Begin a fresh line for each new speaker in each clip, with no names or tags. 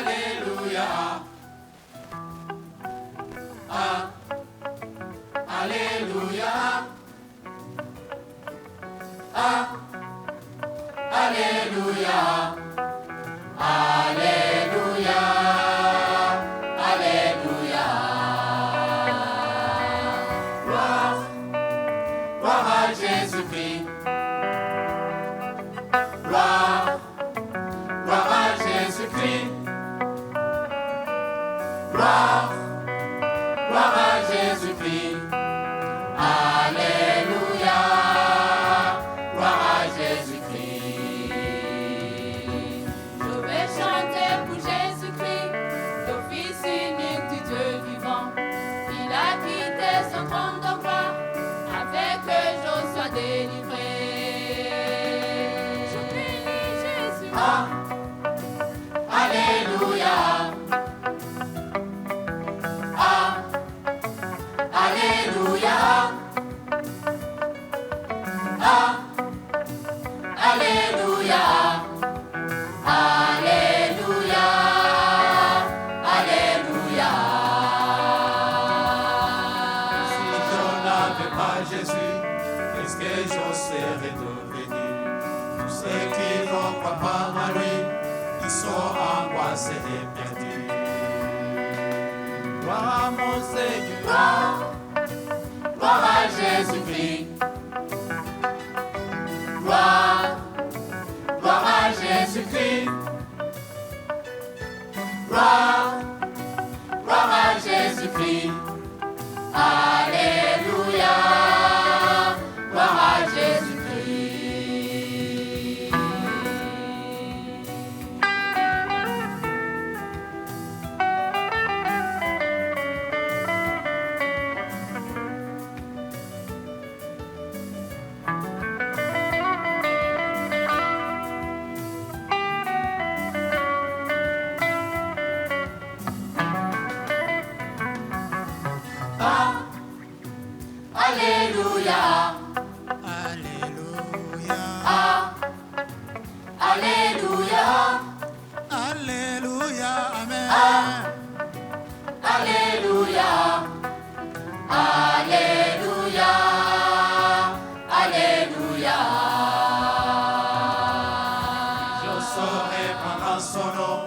Alléluia. Ah, Alléluia. Ah, Alléluia. Alléluia. Alléluia. Gloire, gloire à Jésus-Christ. Gloire, gloire à Jésus-Christ. Gloire, gloire à Jésus-Christ. Alléluia. Gloire à Jésus-Christ.
Je vais chanter pour Jésus-Christ, le Fils unique du Dieu vivant. Il a quitté son trône de gloire, afin que je sois délivré. Je bénis Jésus.
Ah, Alléluia. Ah, Alléluia. Ah, Alléluia. Alléluia. Alléluia. Si je n'avais pas Jésus, qu'est-ce que je serais devenu? Tous ceux qui ne croient pas en lui, ils sont angoissés et perdus. Gloire à mon Seigneur. Gloire, gloire à Jésus-Christ. Gloire, gloire à Jésus-Christ. Gloire, gloire à Jésus-Christ. Alléluia. Gloire à Jésus-Christ. Ah, Alléluia.
Alléluia.
Ah, Alléluia.
Alléluia. Amen.
Alléluia. Alléluia. Alléluia. Je saurai par son nom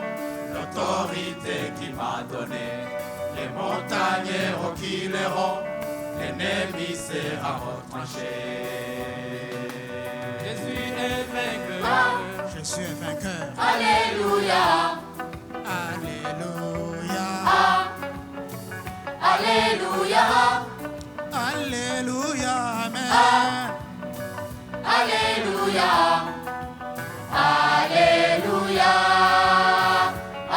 l'autorité qu'il m'a donnée. Les montagnes reculeront, l'ennemi sera retranché. Jésus est vainqueur.
Je suis un vainqueur.
Alléluia.
Alléluia.
Ah, Alléluia.
Alléluia. Amen.
Alléluia. Alléluia.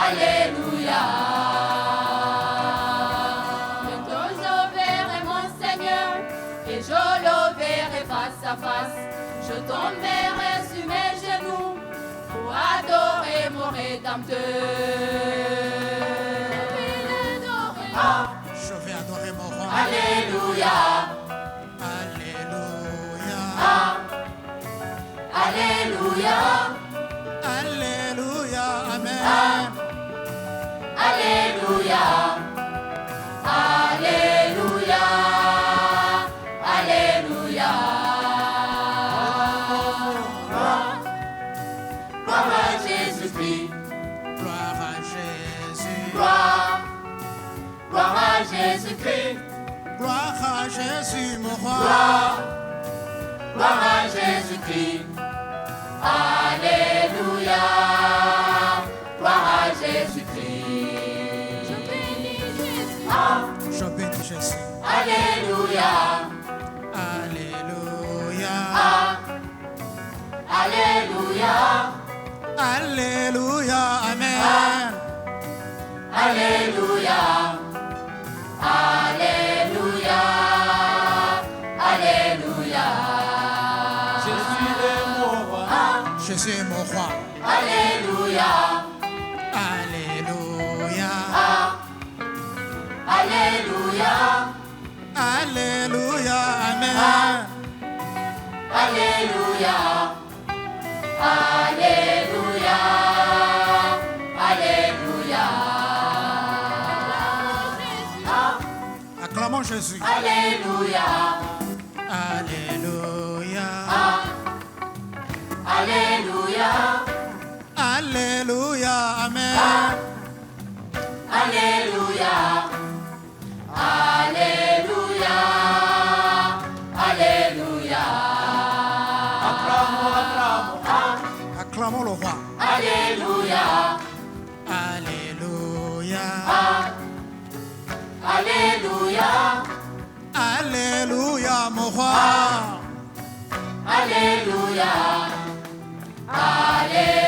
Alléluia.
Bientôt je verrai mon Seigneur et je le verrai face à face. Je tomberai sur mes genoux pour adorer mon Rédempteur.
Ah,
Je vais adorer mon roi.
Alléluia.
Alléluia.
Ah, Alléluia.
Alléluia. Amen.
Alléluia. Alléluia. Alléluia. Gloire à Jésus-Christ.
Gloire à Jésus.
Gloire. Gloire à Jésus-Christ.
Gloire à Jésus, mon roi.
Gloire. Gloire à Jésus-Christ. Alléluia. Gloire à Jésus-Christ.
Je bénis Jésus.
Ah,
Je bénis Jésus.
Alléluia.
Alléluia.
Ah, Alléluia.
Alléluia. Amen.
Alléluia. Alléluia. Alléluia. Jésus est mon roi.
Jésus est mon roi.
Alléluia.
Alléluia.
Alléluia.
Alléluia. Amen.
Alléluia. Alléluia. Alléluia.
Jésus.
Alléluia.
Alléluia.
Alléluia.
Alléluia. Amen.
Alléluia. Alléluia. Alléluia.
Acclamons, acclamons.
Acclamons le roi.
Alléluia.
Alléluia.
Alléluia.
Alléluia, mon roi.
Alléluia. Alléluia.